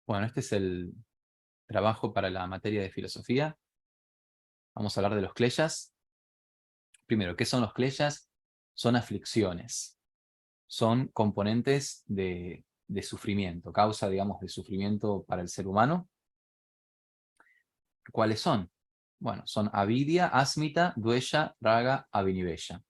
Bueno, este es el trabajo para la materia de filosofía. Vamos a hablar de los kleyas. Primero, ¿qué son los kleyas? Son aflicciones. Son componentes de sufrimiento, causa, digamos, de sufrimiento para el ser humano. ¿Cuáles son? Bueno, son avidya, asmita, dvesha, raga, abhinivesha.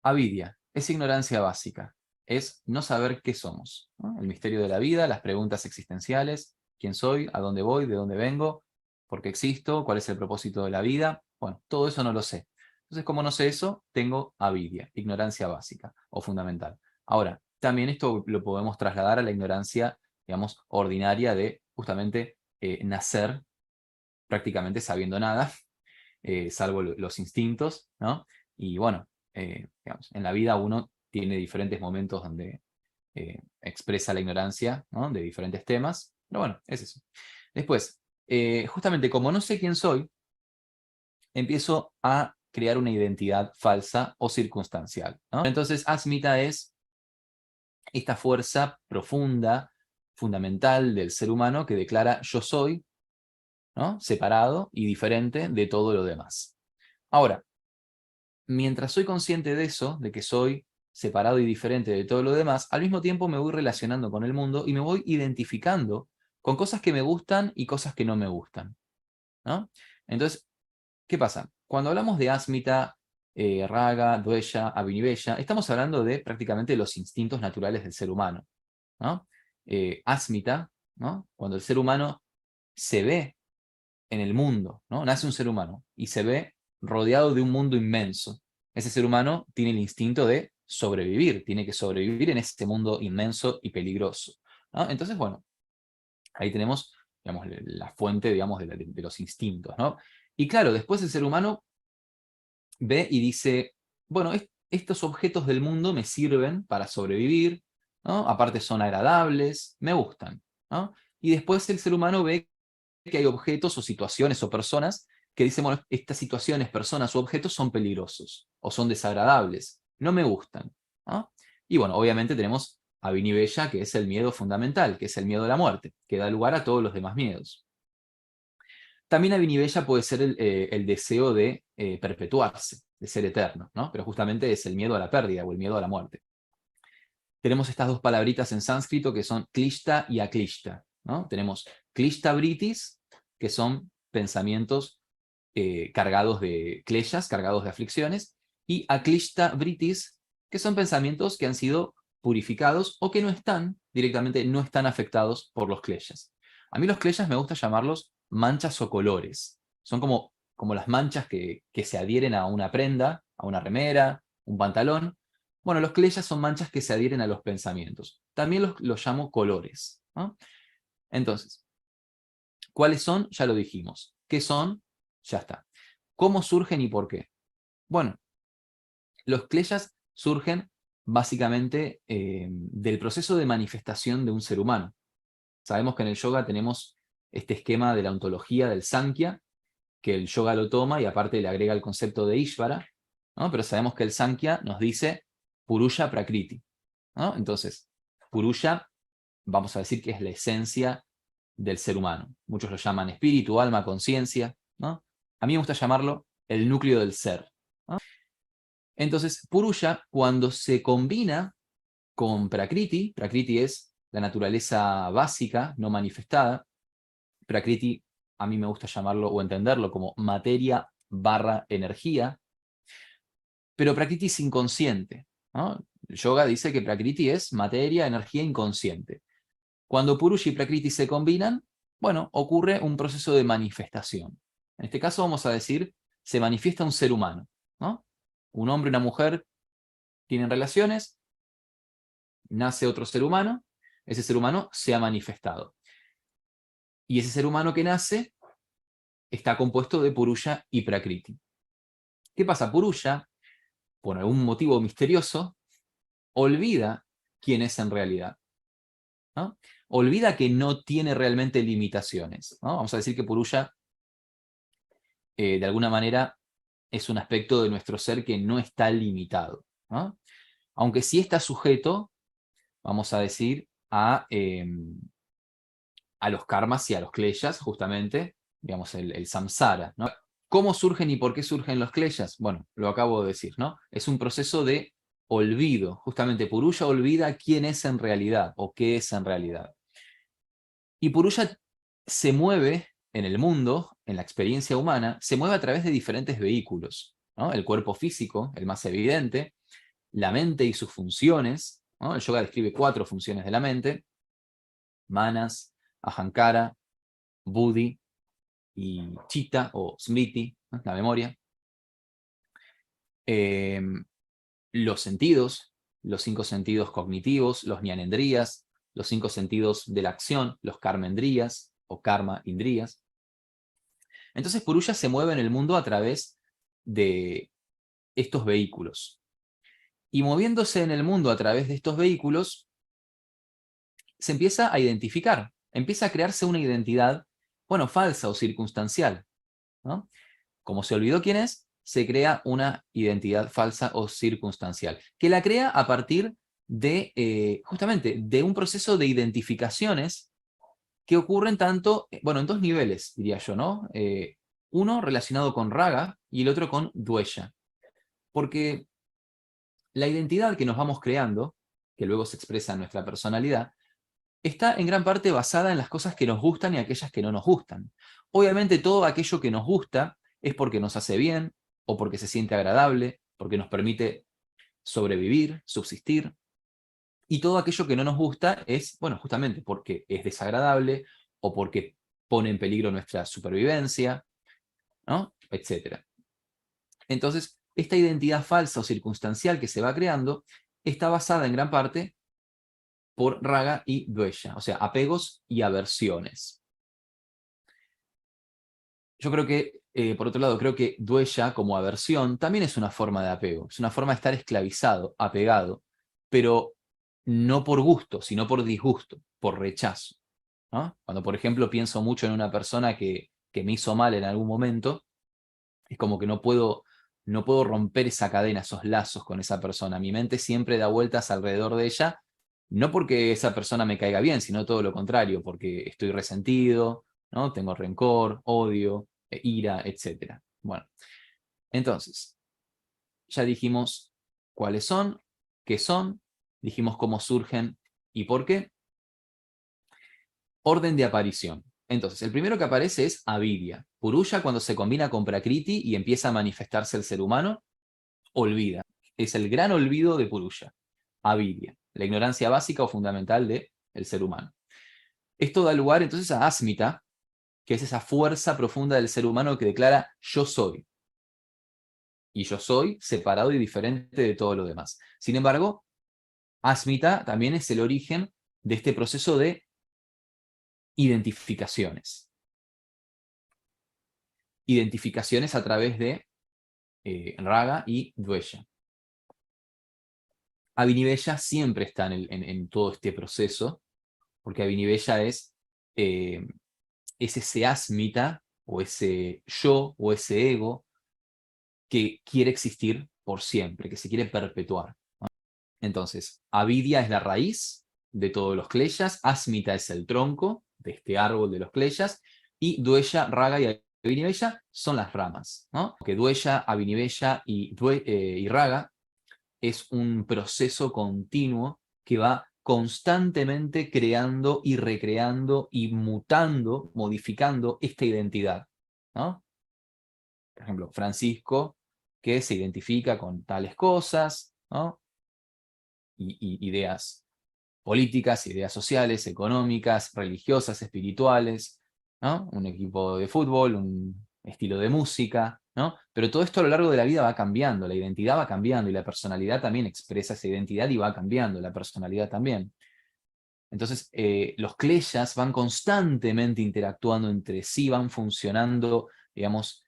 Avidya es ignorancia básica, es no saber qué somos, ¿no? El misterio de la vida, las preguntas existenciales, quién soy, a dónde voy, de dónde vengo, por qué existo, cuál es el propósito de la vida. Bueno, todo eso no lo sé. Entonces, como no sé eso, tengo avidya, ignorancia básica o fundamental. Ahora, también esto lo podemos trasladar a la ignorancia, digamos, ordinaria de justamente nacer prácticamente sabiendo nada, salvo los instintos, ¿no? Y bueno, digamos, en la vida uno tiene diferentes momentos donde expresa la ignorancia, ¿no? De diferentes temas, pero bueno, es eso. Después, justamente como no sé quién soy, empiezo a crear una identidad falsa o circunstancial, ¿no? Entonces, asmita es esta fuerza profunda, fundamental del ser humano que declara yo soy, ¿no? Separado y diferente de todo lo demás. Ahora, mientras soy consciente de eso, de que soy separado y diferente de todo lo demás, al mismo tiempo me voy relacionando con el mundo y me voy identificando con cosas que me gustan y cosas que no me gustan, ¿no? Entonces, ¿qué pasa? Cuando hablamos de asmita, raga, dvesha, abhinivesha, estamos hablando de prácticamente los instintos naturales del ser humano, ¿no? Asmita, ¿no? Cuando el ser humano se ve en el mundo, ¿no? Nace un ser humano y se ve rodeado de un mundo inmenso. Ese ser humano tiene el instinto de sobrevivir, tiene que sobrevivir en este mundo inmenso y peligroso, ¿no? Entonces, bueno, ahí tenemos, digamos, la fuente, digamos, de los instintos, ¿no? Y claro, después el ser humano ve y dice, bueno, estos objetos del mundo me sirven para sobrevivir, ¿no? Aparte son agradables, me gustan, ¿no? Y después el ser humano ve que hay objetos o situaciones o personas que dicen, bueno, estas situaciones, personas o objetos son peligrosos o son desagradables, no me gustan, ¿no? Y bueno, obviamente tenemos a Vinivella, que es el miedo fundamental, que es el miedo a la muerte, que da lugar a todos los demás miedos. También a Vinivella puede ser el deseo de perpetuarse, de ser eterno, ¿no? Pero justamente es el miedo a la pérdida o el miedo a la muerte. Tenemos estas dos palabritas en sánscrito que son klishta y aklishta, ¿no? Tenemos klishta britis, que son pensamientos cargados de kleshas, cargados de aflicciones, y aklishta britis, que son pensamientos que han sido purificados o que no están, directamente no están afectados por los kleshas. A mí los kleshas me gusta llamarlos manchas o colores. Son como las manchas que se adhieren a una prenda, a una remera, un pantalón. Bueno, los kleshas son manchas que se adhieren a los pensamientos. También los llamo colores, ¿no? Entonces, ¿cuáles son? Ya lo dijimos. ¿Qué son? Ya está. ¿Cómo surgen y por qué? Bueno, los kleyas surgen básicamente del proceso de manifestación de un ser humano. Sabemos que en el yoga tenemos este esquema de la ontología del Sankhya, que el yoga lo toma y aparte le agrega el concepto de Ishvara, ¿no? Pero sabemos que el Sankhya nos dice Purusha Prakriti, ¿no? Entonces, Purusha, vamos a decir que es la esencia del ser humano. Muchos lo llaman espíritu, alma, conciencia, ¿no? A mí me gusta llamarlo el núcleo del ser, ¿no? Entonces, Purusha, cuando se combina con Prakriti, Prakriti es la naturaleza básica, no manifestada. Prakriti, a mí me gusta llamarlo o entenderlo como materia barra energía, pero Prakriti es inconsciente, ¿no? El yoga dice que Prakriti es materia, energía inconsciente. Cuando Purusha y Prakriti se combinan, bueno, ocurre un proceso de manifestación. En este caso vamos a decir, se manifiesta un ser humano, ¿no? Un hombre y una mujer tienen relaciones, nace otro ser humano, ese ser humano se ha manifestado. Y ese ser humano que nace está compuesto de Purusha y Prakriti. ¿Qué pasa? Purusha, por algún motivo misterioso, olvida quién es en realidad, ¿no? Olvida que no tiene realmente limitaciones, ¿no? Vamos a decir que Purusha, de alguna manera, es un aspecto de nuestro ser que no está limitado, ¿no? Aunque sí está sujeto, vamos a decir, a los karmas y a los kleyas, justamente, digamos, el samsara, ¿no? ¿Cómo surgen y por qué surgen los kleyas? Bueno, lo acabo de decir, ¿no? Es un proceso de olvido. Justamente Purusha olvida quién es en realidad o qué es en realidad. Y Purusha se mueve en el mundo, en la experiencia humana, se mueve a través de diferentes vehículos, ¿no? El cuerpo físico, el más evidente, la mente y sus funciones, ¿no? El yoga describe 4 funciones de la mente: manas, ahankara, buddhi y chitta o smriti, ¿no? La memoria. Eh, los sentidos, los 5 sentidos cognitivos, los jnanendriyas, los 5 sentidos de la acción, los karmendriyas o karma indriyas. Entonces Purusha se mueve en el mundo a través de estos vehículos. Y moviéndose en el mundo a través de estos vehículos, se empieza a identificar, empieza a crearse una identidad, bueno, falsa o circunstancial, ¿no? Como se olvidó quién es, se crea una identidad falsa o circunstancial, que la crea a partir de, justamente, de un proceso de identificaciones que ocurren tanto, bueno, en 2 niveles, diría yo, ¿no? Uno relacionado con raga y el otro con dvesha. Porque la identidad que nos vamos creando, que luego se expresa en nuestra personalidad, está en gran parte basada en las cosas que nos gustan y aquellas que no nos gustan. Obviamente todo aquello que nos gusta es porque nos hace bien, o porque se siente agradable, porque nos permite sobrevivir, subsistir. Y todo aquello que no nos gusta es, bueno, justamente porque es desagradable, o porque pone en peligro nuestra supervivencia, ¿no? Etcétera. Entonces, esta identidad falsa o circunstancial que se va creando está basada en gran parte por raga y dvesha, o sea, apegos y aversiones. Yo creo que, por otro lado, creo que dvesha como aversión también es una forma de apego, es una forma de estar esclavizado, apegado, pero no por gusto, sino por disgusto, por rechazo, ¿no? Cuando, por ejemplo, pienso mucho en una persona que me hizo mal en algún momento, es como que no puedo romper esa cadena, esos lazos con esa persona. Mi mente siempre da vueltas alrededor de ella, no porque esa persona me caiga bien, sino todo lo contrario, porque estoy resentido, ¿no? Tengo rencor, odio, ira, etc. Bueno, entonces, ya dijimos cuáles son, qué son, dijimos cómo surgen y por qué. Orden de aparición. Entonces, el primero que aparece es avidya. Purusha, cuando se combina con prakriti y empieza a manifestarse el ser humano, olvida. Es el gran olvido de Purusha. Avidya, la ignorancia básica o fundamental del ser humano. Esto da lugar entonces a asmita, que es esa fuerza profunda del ser humano que declara yo soy. Y yo soy separado y diferente de todo lo demás. Sin embargo, asmita también es el origen de este proceso de identificaciones. Identificaciones a través de raga y dvesha. Abhinivella siempre está en todo este proceso, porque Abhinivella es ese asmita, o ese yo, o ese ego, que quiere existir por siempre, que se quiere perpetuar, ¿no? Entonces, avidya es la raíz de todos los kleyas, asmita es el tronco de este árbol de los kleyas, y dvesha, raga y abhinivella son las ramas, ¿no? Que dvesha, abhinivella y raga es un proceso continuo que va constantemente creando y recreando y mutando, modificando esta identidad, ¿no? Por ejemplo, Francisco, que se identifica con tales cosas, ¿no? Ideas políticas, ideas sociales, económicas, religiosas, espirituales, ¿no? Un equipo de fútbol, un estilo de música, ¿no? Pero todo esto a lo largo de la vida va cambiando, la identidad va cambiando y la personalidad también expresa esa identidad y va cambiando, la personalidad también. Entonces, los kleyas van constantemente interactuando entre sí, van funcionando, digamos,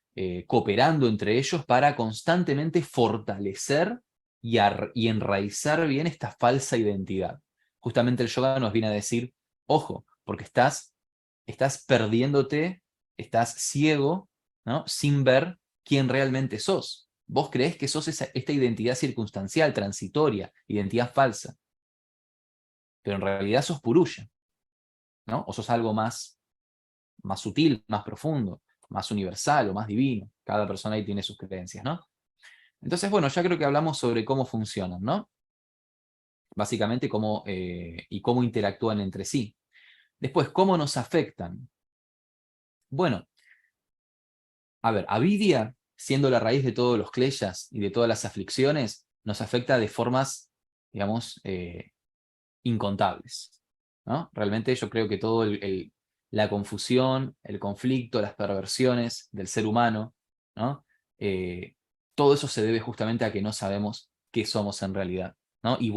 cooperando entre ellos para constantemente fortalecer y enraizar bien esta falsa identidad. Justamente el yoga nos viene a decir, ojo, porque estás perdiéndote, estás ciego, ¿no? Sin ver quién realmente sos. Vos creés que sos esta identidad circunstancial, transitoria, identidad falsa, pero en realidad sos Purusha. ¿no? O sos algo más sutil, más profundo, más universal o más divino. Cada persona ahí tiene sus creencias, ¿no? Entonces, bueno, ya creo que hablamos sobre cómo funcionan, ¿no? Básicamente cómo interactúan entre sí. Después, ¿cómo nos afectan? Bueno, a ver, avidia, siendo la raíz de todos los kleyas y de todas las aflicciones, nos afecta de formas, digamos, incontables, ¿no? Realmente yo creo que todo la confusión, el conflicto, las perversiones del ser humano, ¿no? Todo eso se debe justamente a que no sabemos qué somos en realidad, ¿no? Y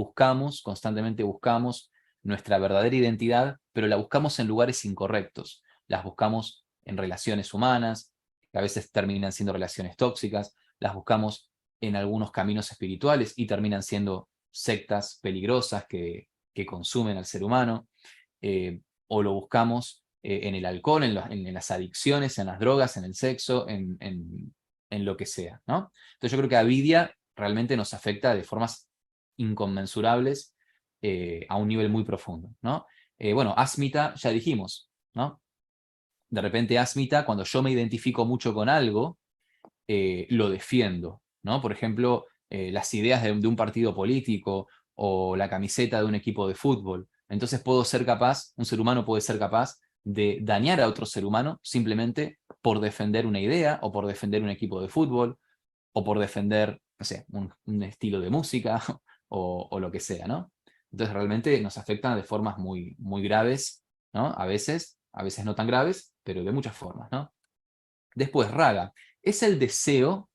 constantemente buscamos nuestra verdadera identidad, pero la buscamos en lugares incorrectos. Las buscamos en relaciones humanas, que a veces terminan siendo relaciones tóxicas, las buscamos en algunos caminos espirituales y terminan siendo sectas peligrosas que consumen al ser humano, o lo buscamos en el alcohol, en las adicciones, en las drogas, en el sexo, en lo que sea, ¿no? Entonces yo creo que avidia realmente nos afecta de formas inconmensurables a un nivel muy profundo, ¿no? Bueno, asmita ya dijimos, ¿no? De repente asmita, cuando yo me identifico mucho con algo, lo defiendo, ¿no? Por ejemplo, las ideas de un partido político o la camiseta de un equipo de fútbol. Entonces un ser humano puede ser capaz de dañar a otro ser humano simplemente por defender una idea o por defender un equipo de fútbol o por defender, no sé, un estilo de música o lo que sea, ¿no? Entonces realmente nos afectan de formas muy, muy graves, ¿no? A veces no tan graves, pero de muchas formas, ¿no? Después, raga, es el deseo,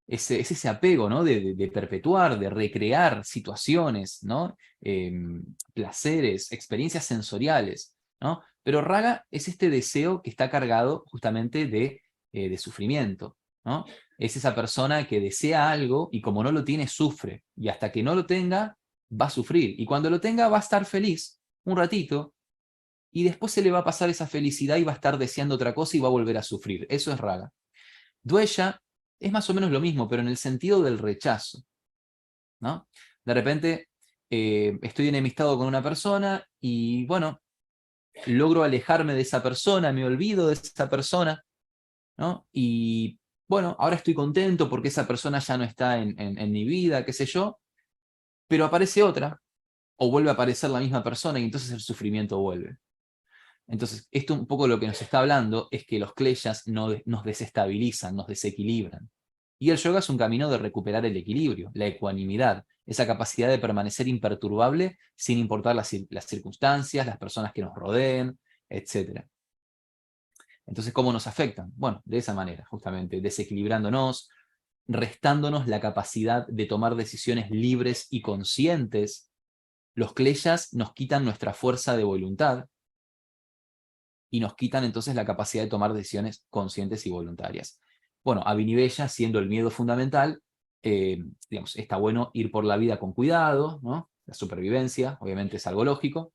es ese apego, ¿no? De perpetuar, de recrear situaciones, ¿no? Placeres, experiencias sensoriales, ¿no? Pero raga es este deseo que está cargado justamente de sufrimiento, ¿no? Es esa persona que desea algo y como no lo tiene, sufre. Y hasta que no lo tenga, va a sufrir. Y cuando lo tenga, va a estar feliz un ratito, y después se le va a pasar esa felicidad y va a estar deseando otra cosa y va a volver a sufrir. Eso es raga. Duella es más o menos lo mismo, pero en el sentido del rechazo, ¿no? De repente estoy enemistado con una persona y, bueno, logro alejarme de esa persona, me olvido de esa persona, ¿no? Y, bueno, ahora estoy contento porque esa persona ya no está en mi vida, qué sé yo, pero aparece otra, o vuelve a aparecer la misma persona y entonces el sufrimiento vuelve. Entonces, esto un poco lo que nos está hablando es que los kleyas nos desestabilizan, nos desequilibran. Y el yoga es un camino de recuperar el equilibrio, la ecuanimidad, esa capacidad de permanecer imperturbable sin importar las circunstancias, las personas que nos rodeen, etc. Entonces, ¿cómo nos afectan? Bueno, de esa manera, justamente, desequilibrándonos, restándonos la capacidad de tomar decisiones libres y conscientes. Los kleyas nos quitan nuestra fuerza de voluntad, y nos quitan entonces la capacidad de tomar decisiones conscientes y voluntarias. Bueno, a Vinivella, siendo el miedo fundamental, digamos, está bueno ir por la vida con cuidado, ¿no? La supervivencia, obviamente es algo lógico,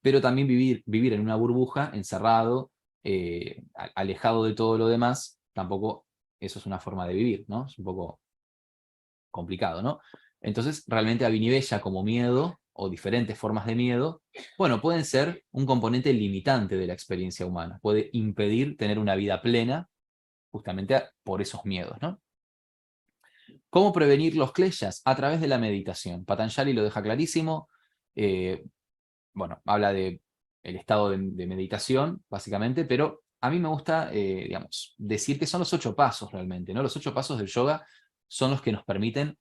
pero también vivir en una burbuja, encerrado, alejado de todo lo demás, tampoco eso es una forma de vivir, ¿no? Es un poco complicado, ¿no? Entonces, realmente a Vinivella como miedo, o diferentes formas de miedo, bueno, pueden ser un componente limitante de la experiencia humana. Puede impedir tener una vida plena, justamente por esos miedos, ¿no? ¿Cómo prevenir los kleyas? A través de la meditación. Patanjali lo deja clarísimo. eh, bueno, habla de el estado de meditación, básicamente, pero a mí me gusta, digamos, decir que son los 8 pasos realmente, ¿no? Los 8 pasos del yoga son los que nos permiten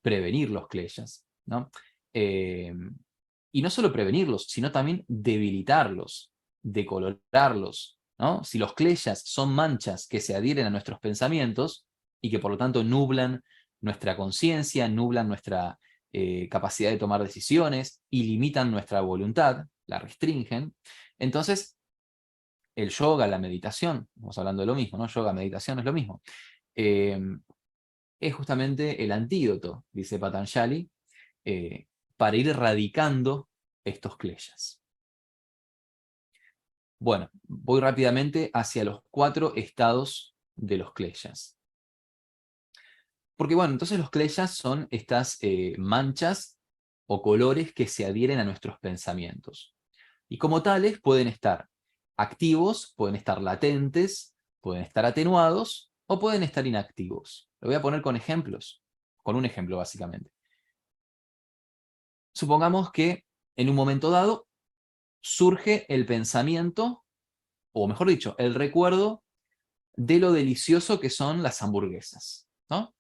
prevenir los kleyas, ¿no? Eh, y no solo prevenirlos, sino también debilitarlos, decolorarlos, ¿no? Si los kleyas son manchas que se adhieren a nuestros pensamientos y que por lo tanto nublan nuestra conciencia, nublan nuestra capacidad de tomar decisiones y limitan nuestra voluntad, la restringen, entonces el yoga, la meditación, estamos hablando de lo mismo, ¿no? Yoga, meditación es lo mismo, eh, es justamente el antídoto, dice Patanjali, eh, para ir erradicando estos kleyas. Bueno, voy rápidamente hacia los 4 estados de los kleyas. Porque bueno, entonces los kleyas son estas manchas o colores que se adhieren a nuestros pensamientos. Y como tales pueden estar activos, pueden estar latentes, pueden estar atenuados o pueden estar inactivos. Lo voy a poner con ejemplos, con un ejemplo básicamente. Supongamos que en un momento dado surge el pensamiento, o mejor dicho, el recuerdo de lo delicioso que son las hamburguesas, ¿no?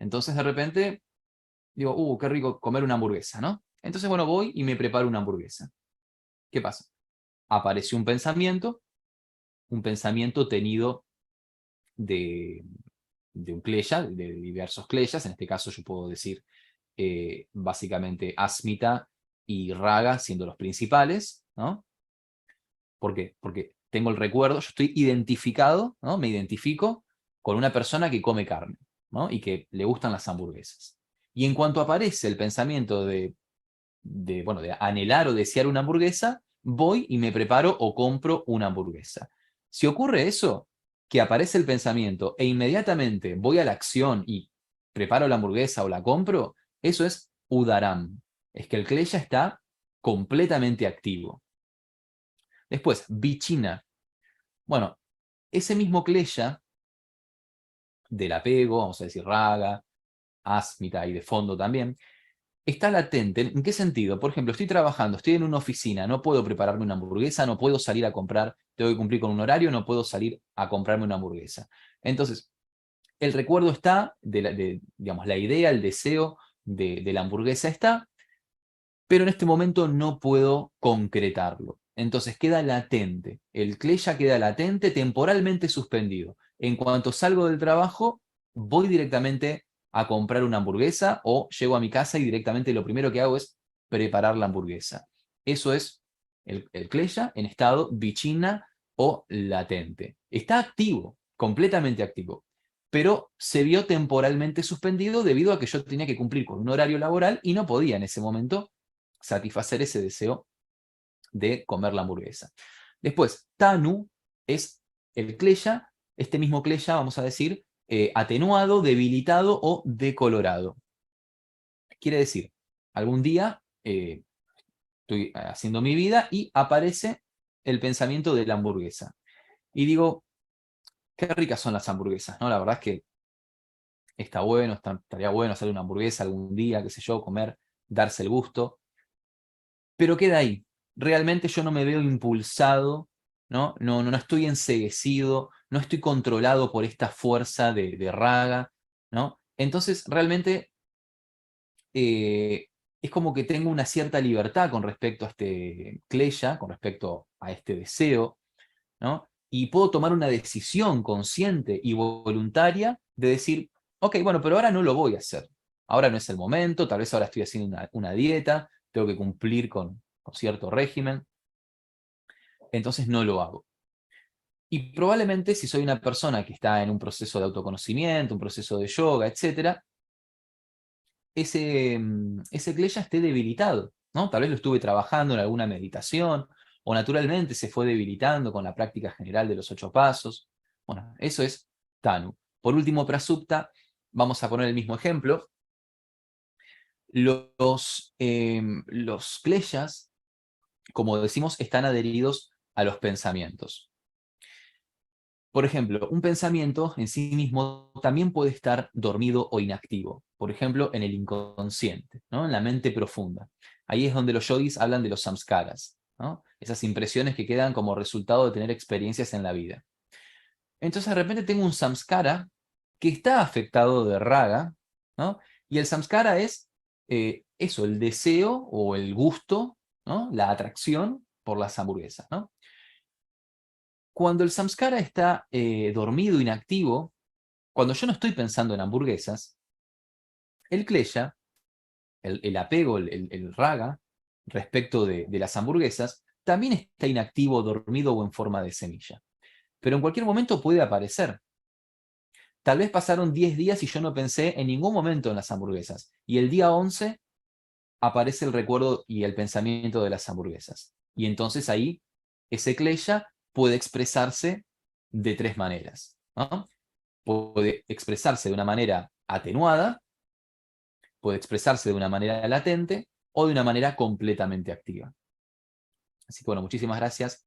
Entonces de repente digo, qué rico comer una hamburguesa, ¿no? Entonces, bueno, voy y me preparo una hamburguesa. ¿Qué pasa? Apareció un pensamiento tenido de, de un kleya, de diversos kleyas, en este caso yo puedo decir básicamente Asmita y Raga siendo los principales, ¿no? ¿Por qué? Porque tengo el recuerdo, yo estoy identificado, ¿no? Me identifico con una persona que come carne, ¿no? Y que le gustan las hamburguesas. Y en cuanto aparece el pensamiento bueno, de anhelar o desear una hamburguesa, voy y me preparo o compro una hamburguesa. Si ocurre eso, que aparece el pensamiento e inmediatamente voy a la acción y preparo la hamburguesa o la compro, eso es udaram. Es que el kleya está completamente activo. Después, vichina. Bueno, ese mismo kleya del apego, vamos a decir raga, asmita y de fondo también, está latente. ¿En qué sentido? Por ejemplo, estoy trabajando, estoy en una oficina, no puedo prepararme una hamburguesa, no puedo salir a comprar, tengo que cumplir con un horario, no puedo salir a comprarme una hamburguesa. Entonces, el recuerdo está, digamos, la idea, el deseo de la hamburguesa está, pero en este momento no puedo concretarlo. Entonces queda latente. El kleya queda latente, temporalmente suspendido. En cuanto salgo del trabajo, voy directamente a comprar una hamburguesa o llego a mi casa y directamente lo primero que hago es preparar la hamburguesa. Eso es el kleya en estado vichina o latente. Está activo, completamente activo, pero se vio temporalmente suspendido debido a que yo tenía que cumplir con un horario laboral y no podía en ese momento satisfacer ese deseo de comer la hamburguesa. Después, Tanu es el kleya, este mismo kleya, vamos a decir, atenuado, debilitado o decolorado. Quiere decir, algún día estoy haciendo mi vida y aparece el pensamiento de la hamburguesa. Y digo, qué ricas son las hamburguesas, ¿no? La verdad es que está bueno, estaría bueno hacer una hamburguesa algún día, qué sé yo, comer, darse el gusto. Pero queda ahí. Realmente yo no me veo impulsado, ¿no? No estoy enceguecido, no estoy controlado por esta fuerza de raga, ¿no? Entonces, realmente es como que tengo una cierta libertad con respecto a este kleya, con respecto a este deseo, ¿no? Y puedo tomar una decisión consciente y voluntaria de decir, ok, bueno, pero ahora no lo voy a hacer. Ahora no es el momento, tal vez ahora estoy haciendo una dieta, tengo que cumplir con cierto régimen, entonces no lo hago. Y probablemente si soy una persona que está en un proceso de autoconocimiento, un proceso de yoga, etc., ese kleya esté debilitado, ¿no? Tal vez lo estuve trabajando en alguna meditación, o naturalmente se fue debilitando con la práctica general de los 8 pasos. Bueno, eso es Tanu. Por último, Prasupta, vamos a poner el mismo ejemplo. Los kleyas, como decimos, están adheridos a los pensamientos. Por ejemplo, un pensamiento en sí mismo también puede estar dormido o inactivo. Por ejemplo, en el inconsciente, ¿no? En la mente profunda. Ahí es donde los yogis hablan de los samskaras, ¿no? Esas impresiones que quedan como resultado de tener experiencias en la vida. Entonces, de repente tengo un samskara que está afectado de raga, ¿no? Y el samskara es eso, el deseo o el gusto, ¿no? La atracción por las hamburguesas, ¿no? Cuando el samskara está dormido, inactivo, cuando yo no estoy pensando en hamburguesas, el kleya, el apego, el raga, respecto de las hamburguesas, también está inactivo, dormido o en forma de semilla. Pero en cualquier momento puede aparecer. Tal vez pasaron 10 días y yo no pensé en ningún momento en las hamburguesas. Y el día 11 aparece el recuerdo y el pensamiento de las hamburguesas. Y entonces ahí ese kleya puede expresarse de 3 maneras, ¿no? Puede expresarse de una manera atenuada, puede expresarse de una manera latente o de una manera completamente activa. Así que bueno, muchísimas gracias